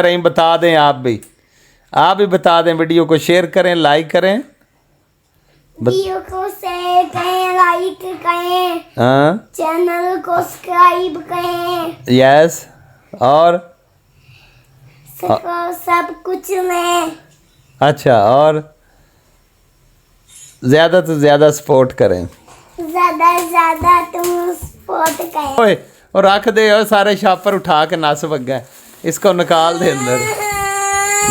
रही बता दें आप भी बता दें, वीडियो को शेयर करें, लाइक करें, वीडियो को शेयर करें, लाइक करें, हाँ, चैनल को सब्सक्राइब करें, यस, और सब कुछ में अच्छा, और ज़्यादा से ज़्यादा सपोर्ट करें, ज्यादा से ज्यादा तुम सपोर्ट करें। ओए और रख दे और सारे शापर उठा के नस बग्गा, इसको निकाल दे अंदर,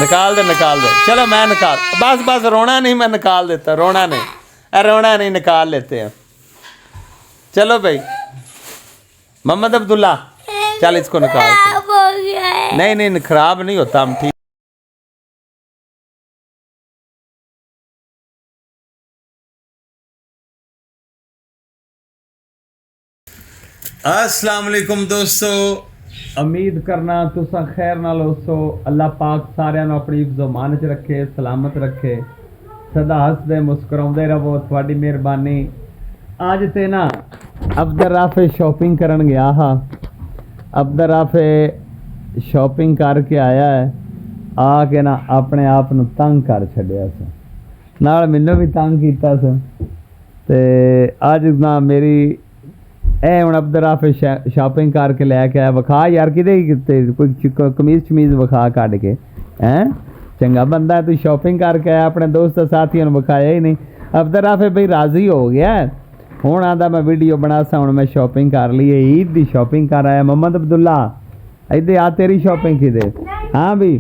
निकाल दे, चलो मैं निकाल, बस रोना नहीं, मैं निकाल देता, रोना नहीं, निकाल लेते हैं। चलो भाई मोहम्मद अब्दुल्ला, चल इसको निकाल, नहीं खराब नहीं होता, हम ठीक। अस्सलाम वालेकुम दोस्तों, उम्मीद करना तुसा खैर नाल होसो। अल्लाह पाक सारिਆਂ ਨੂੰ अपनी ज़मान च रखे, सलामत रखे, सदा हसदे मुस्कुराउंदे रहो, थोड़ी मेहरबानी। आज ते ना अब्दुल राफे शॉपिंग करन गया हा, अब्दुल राफे शॉपिंग करके आया है, आके ना अपने आप ਨੂੰ तंग कर छड़िया सी, नाल मैनू भी तंग कीता सी। ते अज ना मेरी हुण अब्दुल राफे शॉपिंग करके लैके आया, विखा यार कि कोई कमीज शमीज विखा कट के, हैं चंगा बंदा तू शॉपिंग करके आया, अपने दोस्त साथियों ने विखाया ही नहीं। अब्दुल राफे भाई राजी हो गया, हुण आंदा मैं वीडियो बना सा, हुण मैं शॉपिंग कर ली है, ईद की शॉपिंग कर आया। मोहम्मद अब्दुल्ला इधर आ, तेरी शॉपिंग किधर? हाँ भी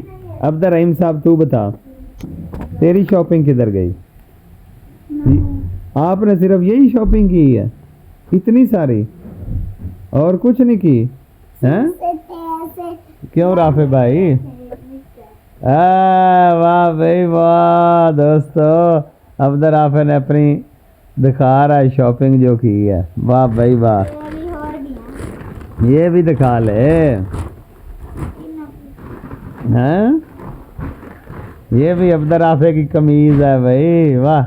अब्दुल रहीम साहब तू बता, तेरी शॉपिंग किधर गई? आपने सिर्फ यही शॉपिंग की है, इतनी सारी, और कुछ नहीं की? हैं क्यों राफे भाई? वाह भाई वाह दोस्तों, अब्दुल राफे ने अपनी दिखा रहा है शॉपिंग जो की है, वाह भाई वाह, ये भी दिखा ले। हैं ये भी अब्दुल राफे की कमीज है भाई, वाह।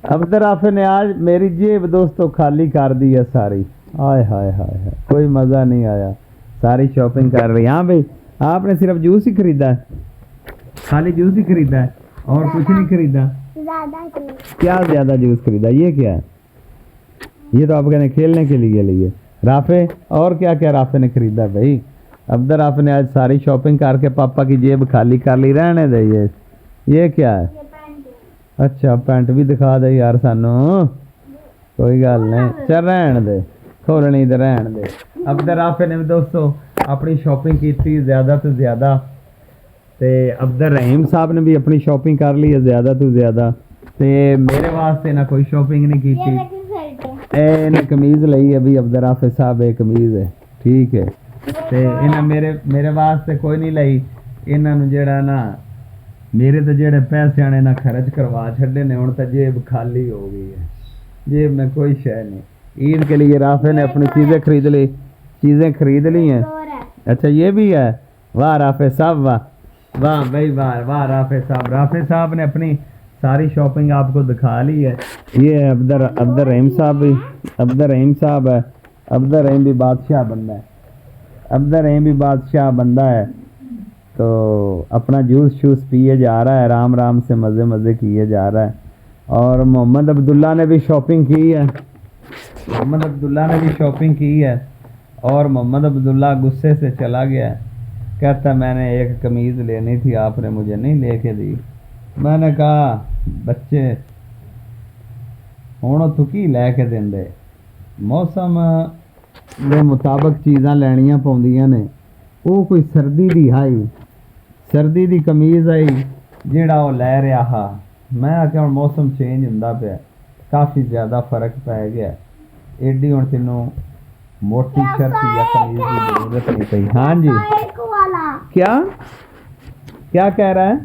अब्दुल राफे ने आज मेरी जेब दोस्तों खाली कर दी है सारी, हाय हाय हाय हाय, कोई मज़ा नहीं आया, सारी शॉपिंग कर रही। हाँ भाई आपने सिर्फ जूस ही खरीदा है, खाली जूस ही खरीदा है और कुछ नहीं खरीदा? क्या ज़्यादा जूस खरीदा? ये क्या है? ये तो आप कहने खेलने के लिए राफे, और क्या क्या राफे ने खरीदा भाई? अब्दुल राफे ने आज सारी शॉपिंग करके पापा की जेब खाली कर ली, रहने दे। ये क्या है? अच्छा पैंट भी दिखा दे यार सानू, कोई गल नहीं, चल रहन दे, खोलनी तो रहन दे। अब्दुल राफे ने भी दोस्तों अपनी शॉपिंग की थी ज़्यादा तो ज़्यादा, तो अब्दुल रहीम साहब ने भी अपनी शॉपिंग कर ली है ज़्यादा तो ज़्यादा, तो मेरे वास्ते ना कोई शॉपिंग नहीं की थी। इन्हें कमीज़ लई है भी अब्दुल राफे साहब, एक कमीज़ है ठीक है, तो इन्हें मेरे वास्ते कोई नहीं लई, इन्होंने जेड़ा ना मेरे तो जेड़े पैसे ने ना खर्च करवा छड़े ने, हुण तो जेब खाली हो गई है, जेब में कोई शय नहीं। ईद के लिए राफे ने अपनी चीज़ें खरीद ली हैं। अच्छा ये भी है, वाह राफे साहब, वाह भाई वाह राफे साहब ने अपनी सारी शॉपिंग आपको दिखा ली है। ये है अब्दुल रहीम साहब भी, अब्दुल रहीम साहब है, अब्दुल रहीम भी बादशाह बंदा है, तो अपना जूस शूस पिए जा रहा है, आराम से मज़े किए जा रहा है। और मोहम्मद अब्दुल्ला ने भी शॉपिंग की है, और मोहम्मद अब्दुल्ला गुस्से से चला गया, कहता मैंने एक कमीज़ लेनी थी, आपने मुझे नहीं लेके दी। मैंने कहा बच्चे हुण तू की लैके देंदे, मौसम के मुताबिक चीज़ां लैनियां पौंदियां ने, वो कोई सर्दी दी कमीज़ आई जेड़ा वो लै रहा हा। मैं आख्या हुण मौसम चेंज हुंदा पिया, काफ़ी ज़्यादा फर्क पै गया, एडी हुण तैनूं मोटी शर्ट या कमीज़ की जरूरत नहीं पई। हाँ जी क्या कह रहा है?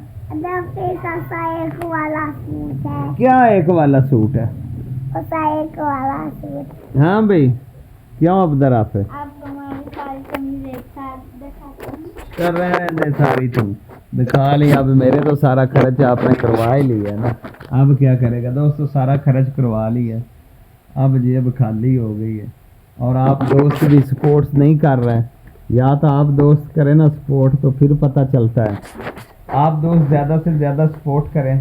क्या एक वाला सूट है? हाँ भाई क्यों अब्दुल राफे कर रहे हैं सारी तुम दिखा ली, अब मेरे तो सारा खर्च आपने करवा ही लिया ना, अब क्या करेगा दोस्तों, सारा खर्च करवा लिया, अब जेब खाली हो गई है। और आप दोस्त भी सपोर्ट नहीं कर रहे हैं, या तो आप दोस्त करें ना सपोर्ट, तो फिर पता चलता है। आप दोस्त ज़्यादा से ज़्यादा सपोर्ट करें।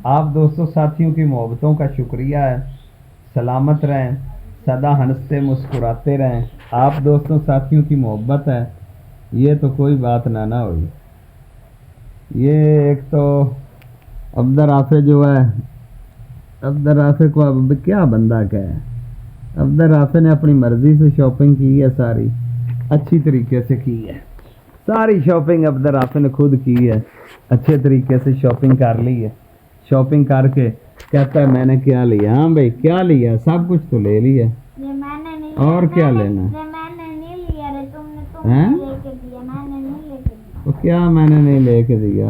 आप दोस्तों साथियों की मोहब्बतों का शुक्रिया है। सलामत रहें, सदा हंसते मुस्कुराते रहें। आप दोस्तों साथियों की मोहब्बत है, ये तो कोई बात ना हुई। ये एक तो अब्दर आफे जो है, अब्दर आफे को अब क्या बंदा कहे। अब्दर आफे ने अपनी मर्जी से शॉपिंग की है, सारी अच्छी तरीके से की है। सारी शॉपिंग अब्दर आफे ने खुद की है, अच्छे तरीके से शॉपिंग कर ली है। शॉपिंग करके कहता है मैंने क्या लिया। हाँ भाई क्या लिया, सब कुछ तो ले लिया, ये मैंने नहीं और क्या लेना। ये मैंने नहीं लिया रे, तुमने हैं? लेके दिया, मैंने नहीं लेके दिया। तो क्या मैंने नहीं लेके दिया,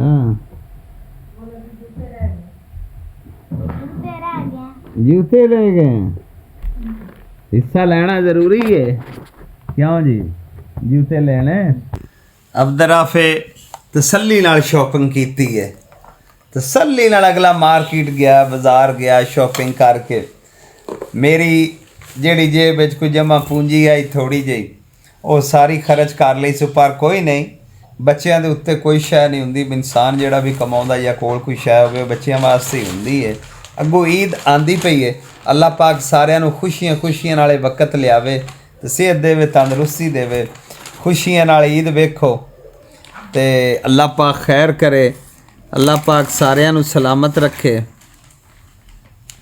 जूते रह गए। जूते ले गए। हिस्सा लेना जरूरी है क्यों जी, जूते लेने। अब्दर आफे तसल्ली नाल शॉपिंग कीती है, तसल्ली नाल अगला मार्केट गया, बाजार गया, शॉपिंग करके मेरी जेड़ी जेब विच कोई जमा पूंजी आई थोड़ी जी, वो सारी खर्च कर ली सु। पर कोई नहीं, बच्चों के उत्ते कोई शय नहीं हुंदी। इंसान जिहड़ा भी कमाउंदा या कोल कोई शय होवे बच्चों वास्ते ही हुंदी है। अगों ईद आंदी पई है, अल्लाह पाक सारिਆਂ ਨੂੰ खुशियां खुशियां नाले वक्त लियावे ते सेहत देवे, तंदरुस्ती देवे। खुशियां नाल ईद वेखो ते अल्लाह पाक खैर करे। अल्लाह पाक सारिਆਂ ਨੂੰ सलामत रखे,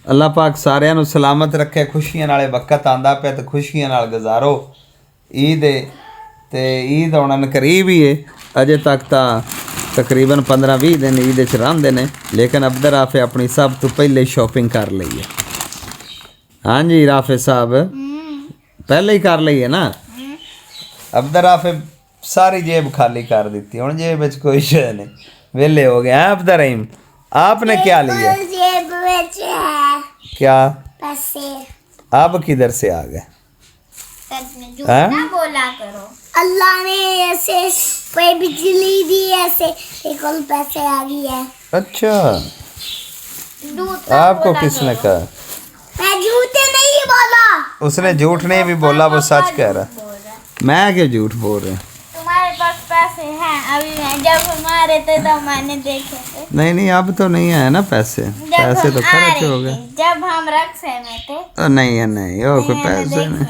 अल्लाह पाक सारिਆਂ ਨੂੰ सलामत रखे। खुशियां नाले वक्त आंदा पे ते खुशियां नाल गुजारो ईद है। ते ईद आउण करीब ही है, अजे तक तो तकरीबन 15-20 दिन ईद च रहिंदे ने, लेकिन अब्दर आफे अपनी सब तो पहले शॉपिंग कर ली है। हाँ जी राफे साहब पहले ही कर ली है ना। अब्दर आफे सारी जेब खाली कर दी, हुण जेब विच कोई शय नहीं, वेले हो गए। अब्दर रहीम आपने क्या लिया? जेब में है क्या पैसे। अब किधर से आ गए? झूठ ना बोला करो। अल्लाह ने ऐसे पे बिजली दी, ऐसे एक और पैसे आ गई है। अच्छा, झूठ ना आपको बोला किसने करो। कहा? मैं झूठ नहीं बोला। उसने झूठ नहीं भी बोला, वो सच कह रहा। मैं क्यों झूठ बोल रहा? तुम्हारे पास पैसे हैं अभी, मैं जब हमारे थे तो मैंने देखे थे। नहीं नहीं, अब तो नहीं है ना पैसे, पैसे तो खर्च हो गए। जब हम रक्से में थे। नहीं है, नहीं वो कोई पैसे नहीं।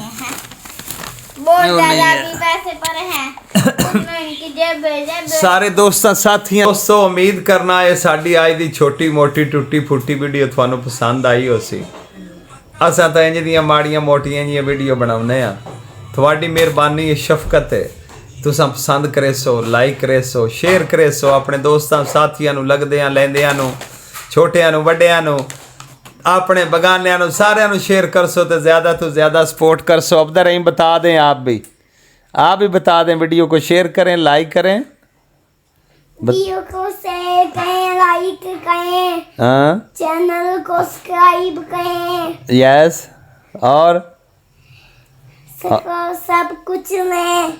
बहुत ज्यादा भी पैसे पर हैं। उनमें इनकी जेब सारे दोस्तों साथियों दोस्तों, उम्मीद करना है साडी आज दी छोटी मोटी टुट्टी फुट्टी वीडियो थानू पसंद आई होसी। असां तां इंज दियां माड़ियां मोटियां जिहियां वीडियो बनाउने आ। थोड़ी मेहरबानी है, शफकत है, तुसां पसंद करे सो, लाइक करे सो, शेयर करे सो अपने दोस्तों साथियों नू, लगदियां लैंदियां नू, छोटियां नू, वड्डियां नू, अपने बगानियां नू, सारियां नू शेयर कर सो तो ज़्यादा तो ज़्यादा सपोर्ट कर सो। अब्दर रहीम बता दें, आप भी बता दें, वीडियो को शेयर करें, लाइक करें, वीडियो को शेयर करें, लाइक करें, हाँ चैनल को सब्सक्राइब करें, यस, और सब कुछ में।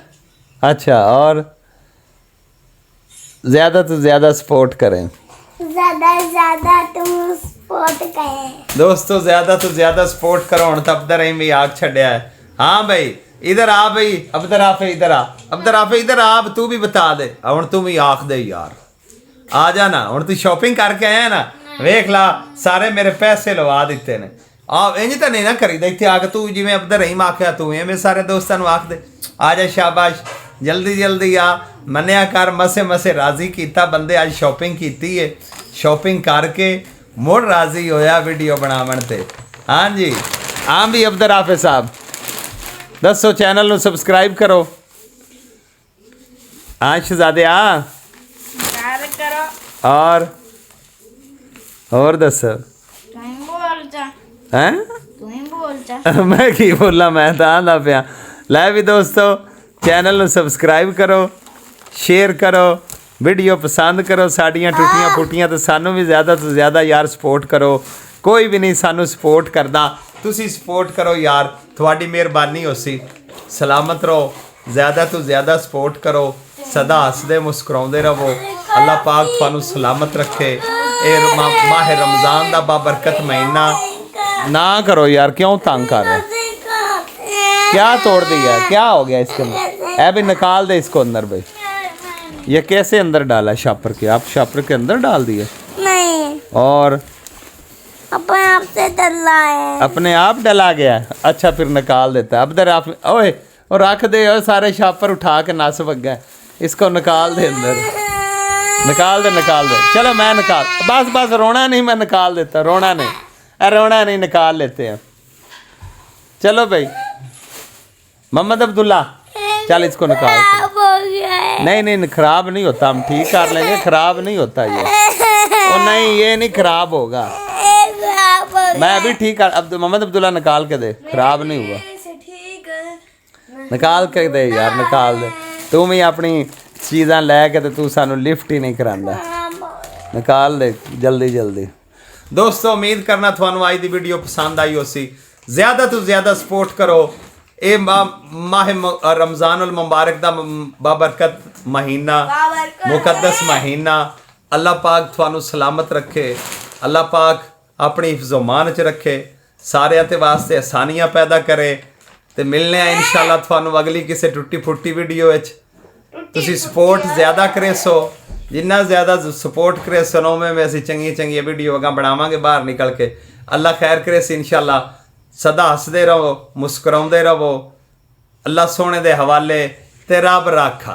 अच्छा, और ज़्यादा तो ज़्यादा सपोर्ट करें, ज्यादा से ज्यादा तुम सपोर्ट करें दोस्तों, ज़्यादा तो ज़्यादा सपोर्ट करो। हुण तां अब्दर रहीम भी आग छड्या है। हाँ भाई इधर आ भाई, अब्दर आफे इधर आ, अब्दर आफे इधर आ, अब तू भी बता दे। हुण तू भी आख दे यार, आ जा ना, हुण तू शॉपिंग करके आया ना, वेख ला सारे मेरे पैसे लवा दिते ने। आ इंज तो नहीं ना करीदा, इत्थे आके तू जिवें अब्दर रहीम आख्या तू एवें सारे दोस्तां नूं आख दे, आ जा, शाबाश, जल्दी जल्दी आ, मन्निया कर, मसे मसे राजी कीता बंदे। आज शॉपिंग कीती है, शॉपिंग करके मुड़ राजी होया वीडियो बनावन ते। हाँ जी, हाँ भी अब्दर आफे साहब दसो, चैनल नूं सबसक्राइब करो। हाँ शहजादे आ करो और दसो तुम बोल जा, हैं? तुम बोल जा। मैं की बोला, मैं तो आंदा पिया। लै भी दोस्तों, चैनल नूं सबसक्राइब करो, शेयर करो, वीडियो पसंद करो। साड़ियाँ टुटियाँ फुटियाँ तो सानू भी ज़्यादा तो ज़्यादा यार सपोर्ट करो। कोई भी नहीं सानू सपोर्ट करदा, तुसी सपोर्ट करो यार, थोड़ी मेहरबानी होसी। सलामत रहो, ज़्यादा तो ज़्यादा सपोर्ट करो, सदा हसदे मुस्कुराउंदे रहो। अल्लाह पाक थानू सलामत रखे। ए माह रमज़ान दा बाबरकत महीना ना करो यार, क्यों तंग कर रहे? क्या तोड़ दिया, क्या हो गया इसके अंदर? ऐ भी निकाल दे इसको अंदर भाई। ये कैसे अंदर डाला शापर के? आप शापर के अंदर डाल दिए? नहीं, और अपने आप से डला है। अपने आप डला गया? अच्छा फिर निकाल देता है। अब दर आप ओए और रख दे और सारे शापर उठा के नस बग्गा। इसको निकाल दे अंदर, निकाल दे निकाल दे। चलो मैं निकाल, बस बस रोना नहीं, मैं निकाल देता, रोना नहीं, रोना नहीं, निकाल लेते हैं। चलो भाई मोहम्मद अब्दुल्ला चल इसको निकाल। खराब हो गया है। नहीं नहीं खराब नहीं होता, हम ठीक कर लेंगे, खराब नहीं होता ये। ओ नहीं ये नहीं खराब होगा, खराब हो गया। मैं भी ठीक कर। अब मोहम्मद अब्दुल्ला निकाल के दे, खराब नहीं हुआ। ठीक है। निकाल के दे यार, निकाल दे। तू भी अपनी चीज़ां लैके ते तू सानू लिफ्ट ही नहीं करांदा। निकाल दे जल्दी जल्दी। दोस्तों उम्मीद करना थानू आज दी वीडियो पसंद आई होसी। ज़्यादा तो ज़्यादा सपोर्ट करो। ये माह रमज़ानुल मुबारक दा बाबरकत महीना, मुकद्दस महीना। अल्लाह पाक थानू सलामत रखे, अल्लाह पाक अपनी हिफ्ज़-ओ-मान च रखे, सारे ते वास्ते आसानियां पैदा करे। ते मिलने हैं इंशाल्लाह थानू अगली किसी टुट्टी फुट्टी वीडियो विच। तुसी सपोर्ट ज़्यादा करे सो, जिन्ना ज़्यादा सपोर्ट करे सो नौवें में असीं चंगी चंगी वीडियो अगां बनावांगे बाहर निकल के। अल्लाह खैर करे सी इंशाल्लाह। सदा हसदे रहो, मुस्कुराउंदे रहो। अल्लाह सोने दे हवाले ते रब राखा।